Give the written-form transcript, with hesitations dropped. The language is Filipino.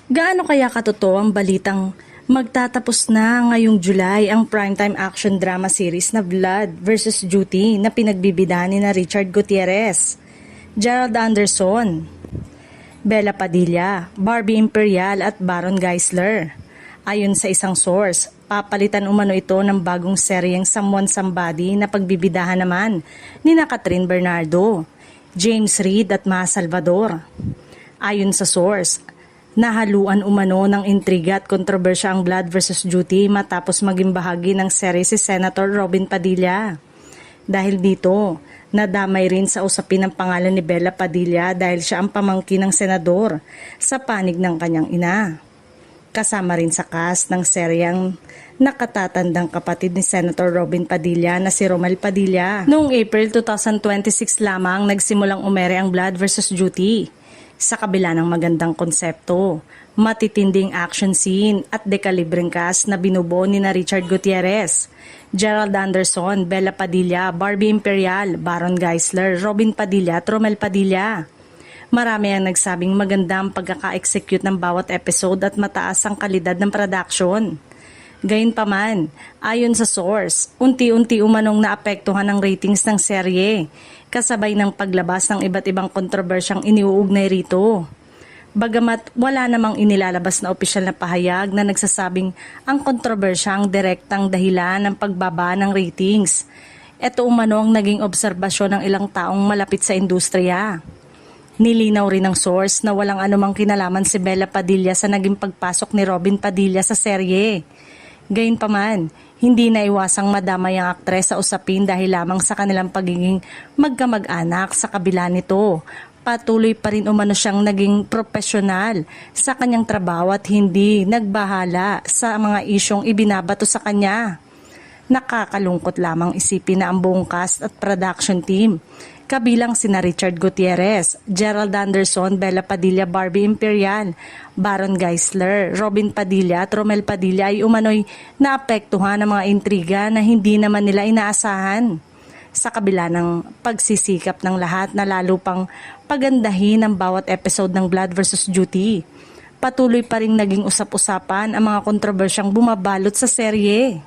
Gaano kaya katotoo ang balitang magtatapos na ngayong July ang primetime action drama series na Blood vs. Duty na pinagbibidahan ni Richard Gutierrez, Gerald Anderson, Bella Padilla, Barbie Imperial at Baron Geisler? Ayon sa isang source, papalitan umano ito ng bagong seryeng Someone Somebody na pagbibidahan naman ni Catherine Bernardo, James Reid at Ma Salvador. Ayon sa source, nahaluan umano ng intriga at kontrobersya ang Blood vs. Duty matapos maging bahagi ng serye si Senator Robin Padilla. Dahil dito, nadamay rin sa usapin ang pangalan ni Bella Padilla dahil siya ang pamangkin ng senador sa panig ng kanyang ina. Kasama rin sa cast ng seryeng nakatatandang kapatid ni Senator Robin Padilla na si Romel Padilla. Noong April 2026 lamang nagsimulang umere ang Blood vs. Duty. Sa kabila ng magandang konsepto, matitinding action scene at dekalibreng cast na binubuo ni Richard Gutierrez, Gerald Anderson, Bella Padilla, Barbie Imperial, Baron Geisler, Robin Padilla at Romel Padilla. Marami ang nagsabing maganda ang pagkaka-execute ng bawat episode at mataas ang kalidad ng production. Gayunpaman, ayon sa source, unti-unti umanong naapektuhan ang ratings ng serye, kasabay ng paglabas ng iba't ibang kontrobersyang iniuugnay rito. Bagamat wala namang inilalabas na opisyal na pahayag na nagsasabing ang kontrobersya ang direktang dahilan ng pagbaba ng ratings. Ito umano ang naging obserbasyon ng ilang taong malapit sa industriya. Nilinaw rin ng source na walang anumang kinalaman si Bella Padilla sa naging pagpasok ni Robin Padilla sa serye. Gayunpaman, hindi naiwasang madamay ang aktres sa usapin dahil lamang sa kanilang pagiging magkamag-anak. Sa kabila nito, patuloy pa rin umano siyang naging profesional sa kanyang trabaho at hindi nagbahala sa mga isyong ibinabato sa kanya. Nakakalungkot lamang isipin na ang buong cast at production team, kabilang sina Richard Gutierrez, Gerald Anderson, Bella Padilla, Barbie Imperial, Baron Geisler, Robin Padilla at Romel Padilla ay umano'y naapektuhan ng mga intriga na hindi naman nila inaasahan. Sa kabila ng pagsisikap ng lahat na lalo pang pagandahin ang bawat episode ng Blood vs. Duty, patuloy pa rin naging usap-usapan ang mga kontrobersyang bumabalot sa serye.